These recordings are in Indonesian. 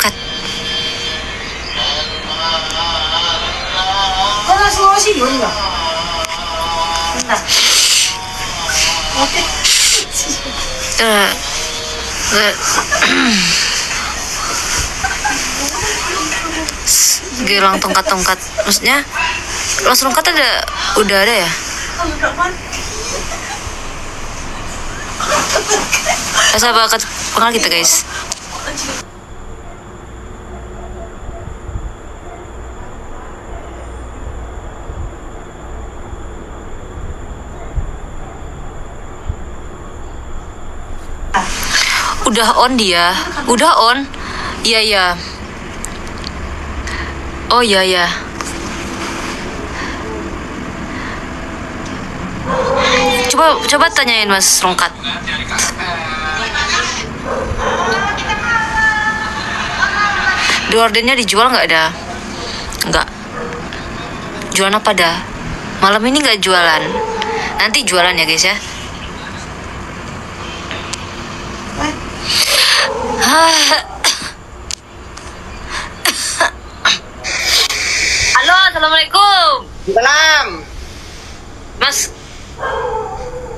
angkat. Kok langsung sih dulu nggak? Bentar. Oke. Gelang tongkat-tongkat, maksudnya langsung tongkat udah ada ya? Rasa bakat pengal kita guys. Udah on dia, udah on. Iya ya. Oh iya ya. Coba tanyain Mas Rongkat. Di ordernya dijual nggak ada? Nggak. Jualan apa dah? Malam ini nggak jualan. Nanti jualan ya guys ya. Halo, assalamualaikum. Salam. Mas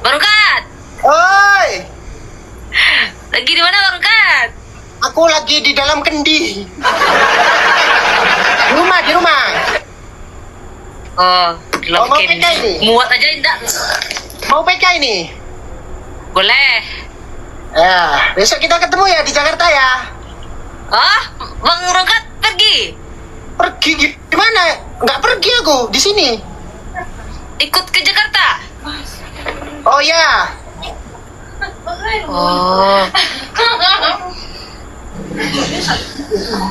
Barongkat. Oi. Lagi di mana Barongkat? Aku lagi di dalam kendi. Di rumah. Oh, di dalam mau kendi. PK ini? Muat aja indah. Mau PK ini? Boleh. Ya, besok kita ketemu ya di Jakarta ya. Oh, Bang Rongkat pergi? Pergi gimana? Nggak pergi aku, di sini. Ikut ke Jakarta? Oh ya. Oh.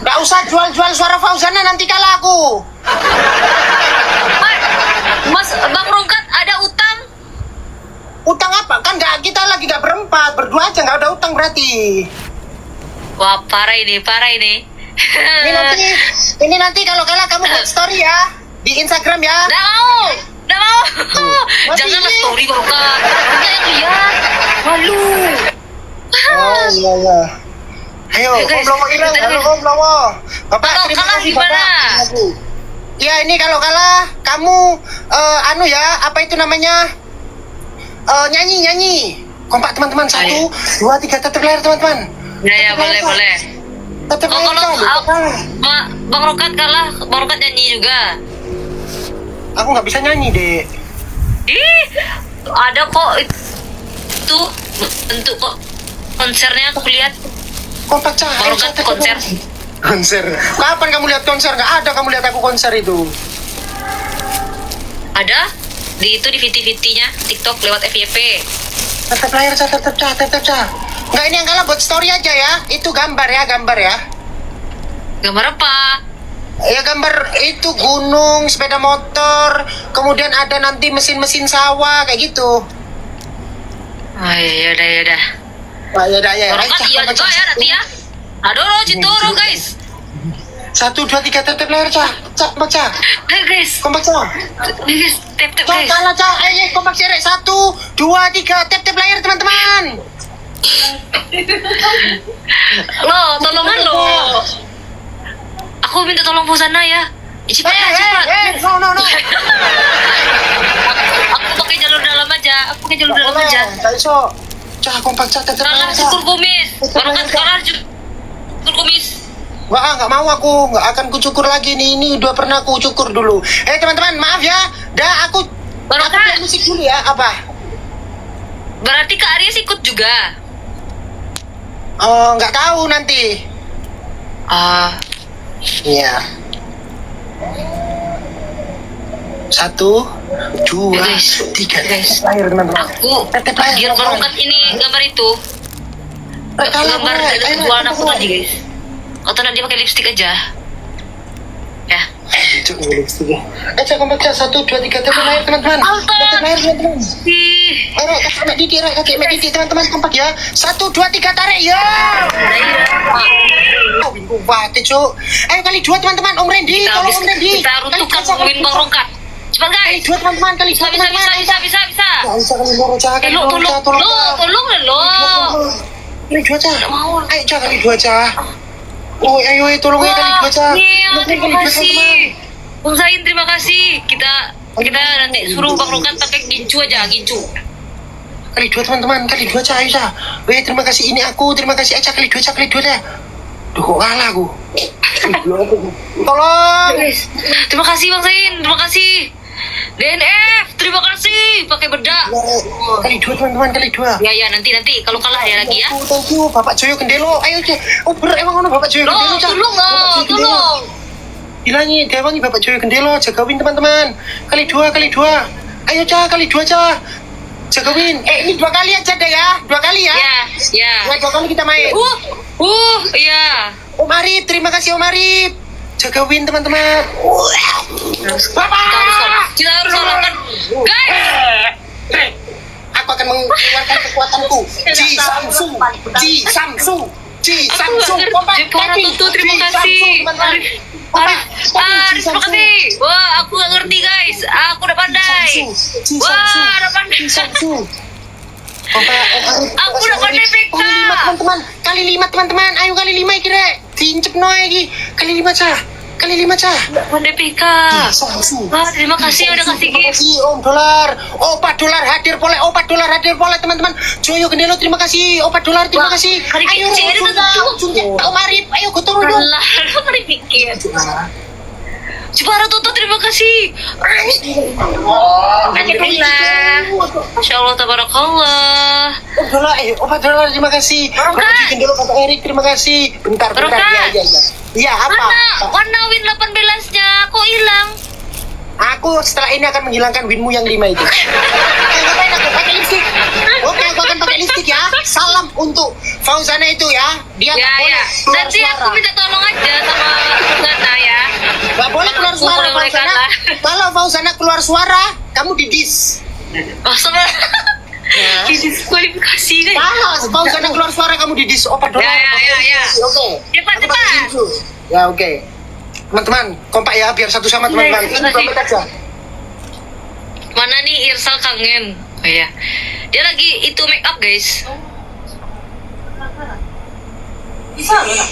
Nggak usah jual-jual suara Fauzana, nanti kalah aku. Mas, Bang Rongkat ada utang? Utang apa? Kan kita lagi nggak berempat, berdua aja nggak ada utang berarti. Wah, parah ini. Ini nanti kalau kalah kamu buat story ya di Instagram ya. Nggak mau. Janganlah ini. story Rongkat. Rongkat yang lihat. Malu. Oh iya. Ayo, guys, Om Lowo hilang. Halo Om Lowo. Bapak, Kalau terima kalah kasih gimana? Bapak. Ya ini kalau kalah kamu anu ya, apa itu namanya? Nyanyi. Kompak teman-teman. 1, 2, 3 tetep layar teman-teman. Ya, boleh. Tetep Oh, layar. kalau Bang Rongkat kalah, Bang Rongkat nyanyi juga. Aku nggak bisa nyanyi, Dek. Ih, ada kok itu bentuk kok konsernya aku lihat. Kompak cah. Bang Rongkat konser. Konser. Kapan kamu lihat konser? Nggak ada kamu lihat aku konser itu. Ada di VT-VT-nya TikTok lewat FYP. Tetep layar cah, tetep cah. Nggak, ini yang kalah buat story aja ya. Itu gambar ya. Gambar apa? Ya gambar itu gunung, sepeda motor, kemudian ada nanti mesin-mesin sawah kayak gitu. Oh ya udah. Wah, ya udah ya. Orang kan iya juga ya nanti ya. Aduh, Citoro guys. 1, 2, 3 tetep layar cah. Cah. Ayo guys. Kompak cah. Guys, tap Cah, guys. kalah cah. Ayo kompak cerek. 1, 2, 3 tetep layar teman-teman. Lo, tolongan lo. Aku minta tolong Fauzana ya. Cepat. No. Aku pakai jalur dalam aja. Gak iso. Cah, kompak cah tetep Kalah layar cah. cukur kumis. Orang kan kalah cukur kumis. Nggak mau aku. Nggak akan kucukur lagi nih. Ini udah pernah aku cukur dulu. Teman-teman, maaf ya. Aku Barongkat. musik dulu ya. Apa? Berarti Kak Aries ikut juga. Nggak tahu nanti. Iya. 1, 2, Guys, 3 guys. Lahir teman-teman. Aku Tetep layar, biar teman-teman. Barongkat ini gambar itu. Kalah Gambar gue. Ayo, jualan aku teman-teman. tadi guys. Atau nanti pakai lipstick aja. Ya. Cuk, lipstick ya. Cak, kompak cak. 1, 2, 3 tetep layar teman-teman. Alta. Tetep layar teman-teman. Ih. Ayo, kakak Mek Didi teman-teman kompak ya. 1, 2, 3 tarik ya. Bingung banget cuk. Ayo kali 2 teman-teman. Om Randy, tolong Om Randy. Kita runtuhkan win Bang Rongkat. Cepat guys. 2 teman-teman, kali 2 Bisa. teman-teman. Bisa. Bisa kali loro cak. Tolong lo. Kali 2 cak. Mau. Ayo cak kali 2 cak. Oh, ayo, tolong ya kali dua aja. Iya, terima Kali dua, kasih. teman-teman. Bang Zain, terima kasih. Kita nanti suruh Bang Rokat pakai gincu aja, gincu. Kali dua teman-teman, kali dua aja, ayo aja. Weh, terima kasih ini aku, terima kasih aja kali dua aja. Duh, kok kalah aku. Tolong. Terima kasih Bang Zain, terima kasih. DNF, terima kasih. Pakai bedak. Kali dua teman-teman, kali dua. Ya, nanti kalau kalah ya lagi ya. Thank you, Bapak Joyo Gendelo. Ayo aja. Oh, bener emang ono Bapak Joyo Gendelo, Cak. Tolong. Bilangi, dewangi Bapak Joyo Gendelo, jagawin teman-teman. Kali dua. Ayo Cak, kali dua aja. Jagawin. Ini 2 kali aja deh ya. 2 kali ya. Ya. Ya, 2 kali kita main. Iya. Om Arif, terima kasih Om Arif. Jagawin teman-teman. Kita harus salahkan. Guys. Aku akan mengeluarkan kekuatanku. Ji Samsu. Jepara Tutu, terima kasih. Arif, terima kasih. Wah, aku gak ngerti guys. Aku udah pandai. Wah, udah pandai. Aku udah pandai PK. Kali 5 teman-teman. Ayo kali 5 kira. Diincep noe lagi. Kali 5 cah. Pandai PK. Wah, terima kasih udah kasih gift. Om Dolar. Opat dolar hadir pole teman-teman. Joyo Gendelo terima kasih. Opat dolar terima kasih. Ayo Om Arif, ayo gotong dulu. Lah, kali pikir. Jepara Tutu, terima kasih. Alhamdulillah. Masya Allah, tabarakallah. Opat dolar terima kasih. Bapak Gendelo, Bapak Erik terima kasih. Bentar. Iya, apa? Warna win 18-nya kok hilang? Aku setelah ini akan menghilangkan winmu yang 5 itu. Ngapain aku pakai lipstick? Oke, aku akan pakai lipstick ya. Salam untuk Fauzana itu ya. Dia nggak boleh keluar nanti suara. aku minta tolong aja sama Fauzana ya. Nggak boleh keluar suara Fauzana. Kalau Fauzana keluar suara, kamu didis. Oh, sama. Diskualifikasi guys. Kalau Fauzana keluar suara, kamu didis. Opat dolar. Ya. Oke. Cepat. Ya oke. Teman-teman, kompak ya biar satu sama teman-teman. Ini dompet aja. Mana nih Irsal kangen? Oh iya. Dia lagi itu make up guys. Bisa loh.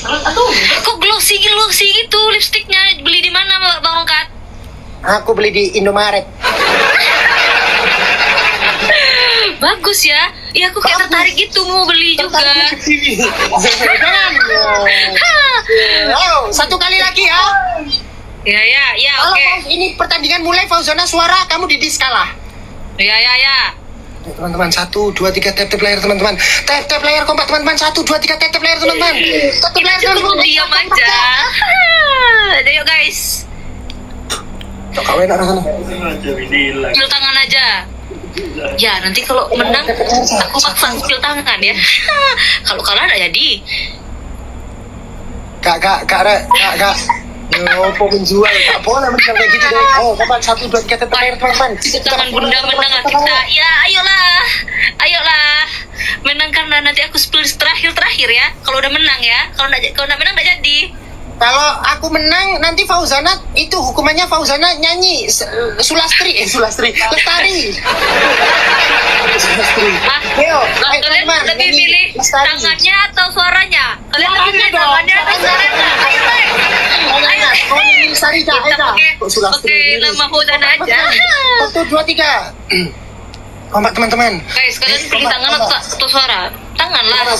Kok glossy gitu lipstiknya? Beli di mana Bang Rokat? Aku beli di Indomaret. Bagus ya. Iya aku kayak tertarik gitu mau beli juga. Ayo, 1 kali lagi ya. Ya, Kalau oke. ini pertandingan mulai Fauzana suara, kamu didis kalah. Ya. Teman-teman, 1, 2, 3 tap layar teman-teman. Tap layar kompak teman-teman. 1, 2, 3 tap layar teman-teman. Tap layar teman-teman. Diam aja. Ayo guys. Cok kawin arah sana. Spill tangan aja. Ya nanti kalau menang aku paksa spill tangan ya. Kalau kalah nggak jadi. Kak. Yo, menjual. Tak boleh menjual kayak gitu deh. Oh, kompak 1, 2, 3 tap layar teman-teman. Tangan bunda menang kita. Ya ayolah. Menang karena nanti aku spill terakhir ya. Kalau udah menang ya. Kalau nggak menang nggak jadi. Kalau aku menang, nanti Fauzana itu hukumannya Fauzana nyanyi Sulastri. Lestari. Ayo, Kalian lebih pilih tangannya atau suaranya? Kalian lebih pilih tangannya atau suaranya? Ayo. Lestari dah, Oke, nama Fauzana aja. 1, 2, 3. Kompak teman-teman. Guys, kalian pilih tangan atau suara? Tangan lah.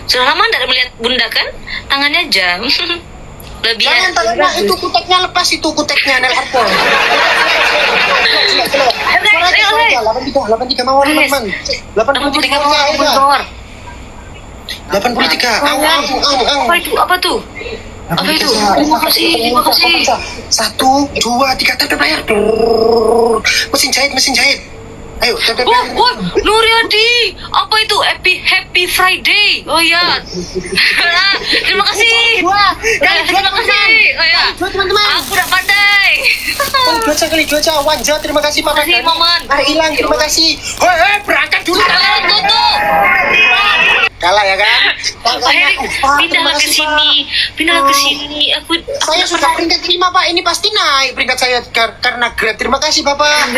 Sudah lama tidak melihat bunda kan? Tangannya aja. Lebih. Jangan tangannya itu kuteknya lepas itu kuteknya Nel Harpo. 83 mawar teman-teman. 83 mawar. 83. Apa tuh? Terima kasih. 1, 2, 3 tap layar. Mesin jahit. Ayo, tap. Wah, Nuryadi, apa itu? Happy Friday. Oh ya. Terima kasih. Terima kasih. Oh ya. Teman-teman. Aku udah pandai. Kali dua aja. Wanja, terima kasih Pak. Terima kasih, Maman. Hilang, terima kasih. Hei, berangkat dulu. Tutup. Kalah ya kan? Pindahlah ke sini. Saya sudah peringkat 5 Pak. Ini pasti naik peringkat saya karena grab. Terima kasih Bapak.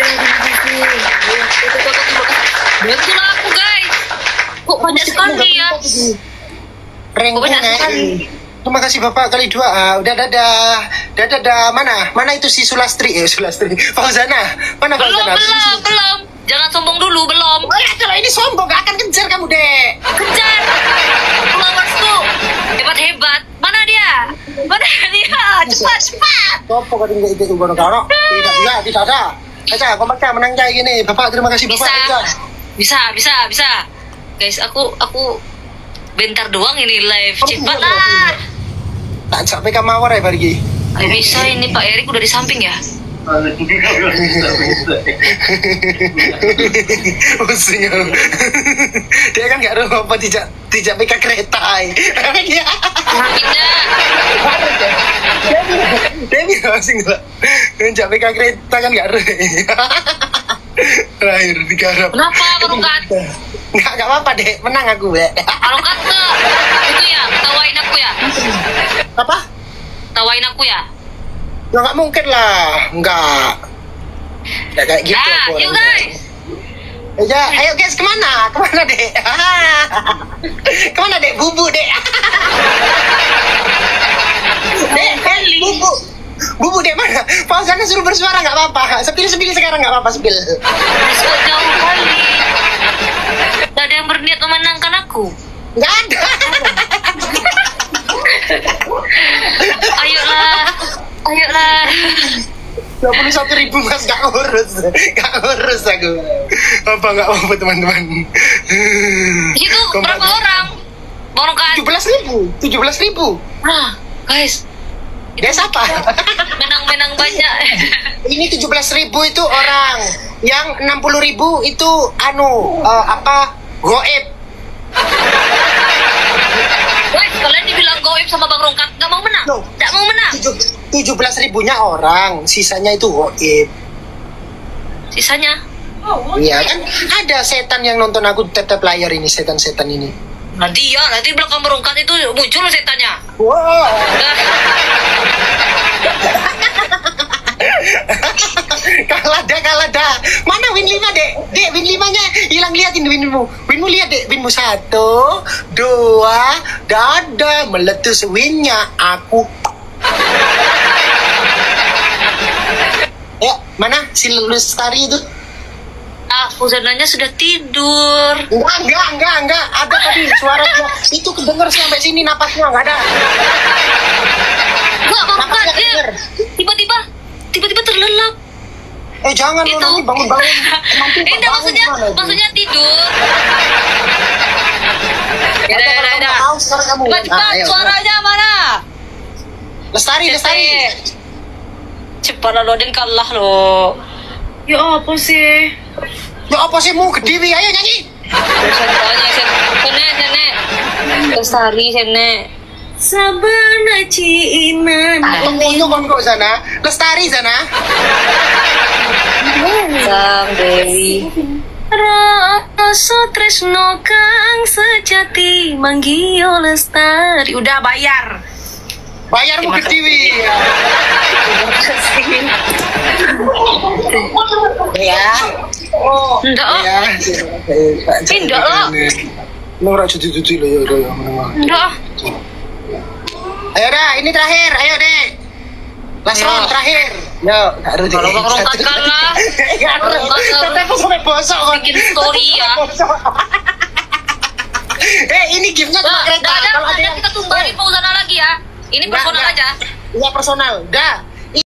Bantulah aku guys. Kok banyak sekali ya? Ranknya naik. Terima kasih Bapak kali 2. Udah dadah. Dadah. Mana itu si Sulastri? Sulastri. Fauzana. Mana Fauzana? Belum. Jangan sombong dulu, belum. Oh ya, kalau ini sombong gak akan kejar kamu, Dek. Kejar. Followers tuh hebat. Mana dia? Cepat. Sopo kadang itu gono karo. Tidak ada. Aja, kau baca menang kayak gini. Bapak terima kasih Bapak. Bisa. Guys, aku bentar doang ini live. Cepat lah. Tak sampai ke mawar ya pergi. Bisa ini Pak Erik udah di samping ya. Pusing aku. Dia kan gak tahu apa tidak pika kereta. Dia. Dia pusing lah. Tidak pika kereta kan gak tahu. Terakhir digarap. Kenapa Rungkat? Gak apa-apa deh, menang aku ya. Rungkat itu ya, tawain aku ya. Apa? Tawain aku ya. Ya nggak mungkin lah, enggak kayak gitu. Nah, yuk guys. Ya, ayo guys, kemana dek? Kemana dek? Bubu dek. Bubu dek mana? Fauzana suruh bersuara nggak apa-apa. Sepil sekarang nggak apa-apa sepil. Kok jauh kali. Gak ada yang berniat memenangkan aku. Nggak ada. Ayolah. 21.000 mas, gak ngurus aku. Nggak apa teman-teman. Itu berapa orang? Borongkan 17.000. Nah guys, Dia siapa? menang banyak. Ini 17.000 itu orang, yang 60.000 itu goib. Woi, kalian dibilang goib sama Bang Rongkat, gak mau menang? No. Gak mau menang? 17.000-nya orang, sisanya itu goib. Sisanya? Iya kan, ada setan yang nonton aku tetap layar ini, setan-setan ini. Nanti belakang Bang Rongkat itu muncul setannya. Wow. Kalah dah. Mana win 5 dek? Dek win 5-nya hilang, liatin winmu. Winmu lihat dek, winmu 1, 2, dadah meletus winnya aku. Ya, mana si Lestari itu? Fauzananya sudah tidur. Enggak. Ada tadi suara dia. Itu kedenger sampai sini napasnya enggak ada. Enggak, Bang Rongkat dia tiba-tiba terlelap. Jangan lu nanti bangun. Enggak, maksudnya tidur. Ya. Sekarang kamu. Cepat, suaranya mana? Lestari. Cepat lah, Loden kalah lo. Ya apa sih? Mu gede wi, ayo nyanyi. Sene. Lestari sene. Sabana Cina. Tunggu kon kok sana. Lestari sana. Sang Dewi. Rasa tresno kang sejati manggio Lestari. Udah bayar. Bayarmu gede wi. Ya. Enggak. Ya. Enggak lah. Nora cuci lo ya. Enggak. Ayo dah, ini terakhir. Ayo deh. Last round terakhir. Yo, harus Kalau Bang Rongkat kalah. Tetep sampai bosok kon. Bikin story ya. Ini game-nya cuma kereta. Kalau ada yang kita tumbalin Fauzana lagi ya. Ini personal aja. Iya personal. Dah.